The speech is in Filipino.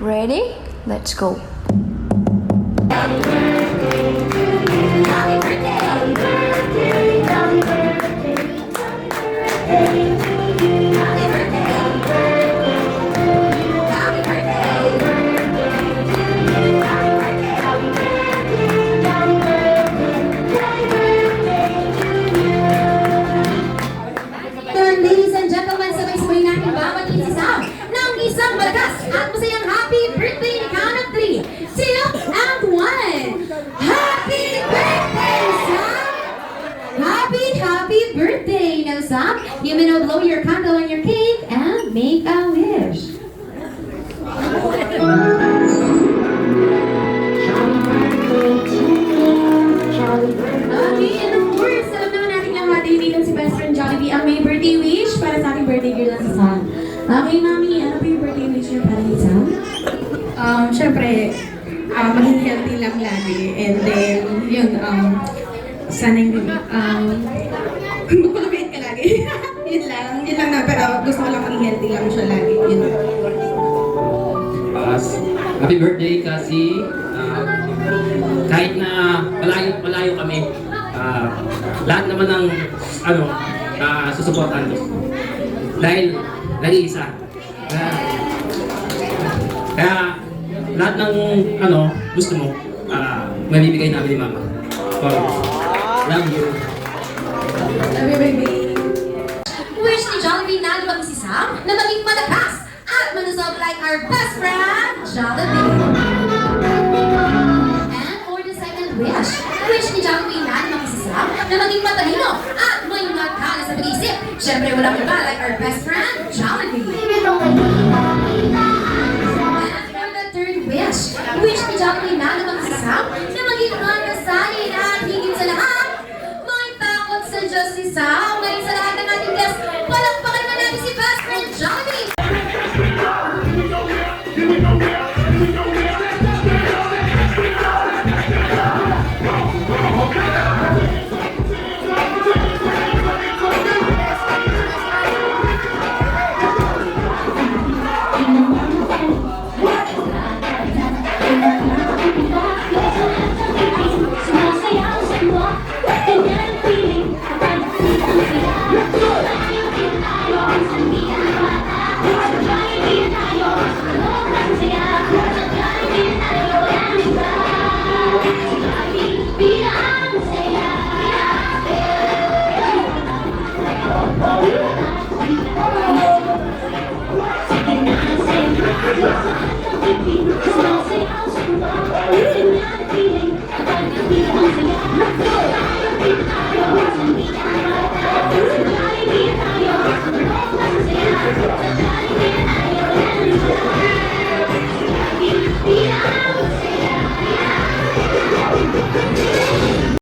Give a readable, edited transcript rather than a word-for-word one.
Ready? Let's go. Ladies and gentlemen, sabay-sabay natin babatiin si Sam ng isang malakas at masayang happy birthday count of 3, 2, and 1. Happy birthday, Sam! Happy birthday! Now, Sam, you may now blow your candle on your cake and make a wish. Okay, and of course, alam naman natin lahat, kaibigan si Best Friend Jollibee ang may birthday wish para sa ating birthday girl na si Sam. Okay, Mami, ano pa yung birthday wish niyo para kay Sam? Syempre, maging healthy lang lagi. And then, yun, sana yung, magpakabait ka lagi. Yun lang na, pero gusto ko lang maging healthy lang siya lagi. Yun. Happy birthday kasi kahit na malayo kami, lahat naman ng susuportahan ko. Dahil nag-iisa. Kaya lahat ng gusto mo, mabibigay namin ni Mama. So, love you. Love you, baby. Wish ni Jollibee na lumaki si Sam na maging malakas at manusog like our best friend, Jollibee. And for the second wish, wish ni Jollibee na lumaki si Sam na maging matalino at may magkala sa pag-iisip. Siyempre, walang iba like our best friend, Jollibee. And for the third wish, wish ni Jollibee na lumaki si Sam na maging manasayin at higit sa lahat, may takot sa Diyos si Sam. Ngayon sa lahat ng ating guests, palakpakan naman natin si best friend Jollibee. Thank you.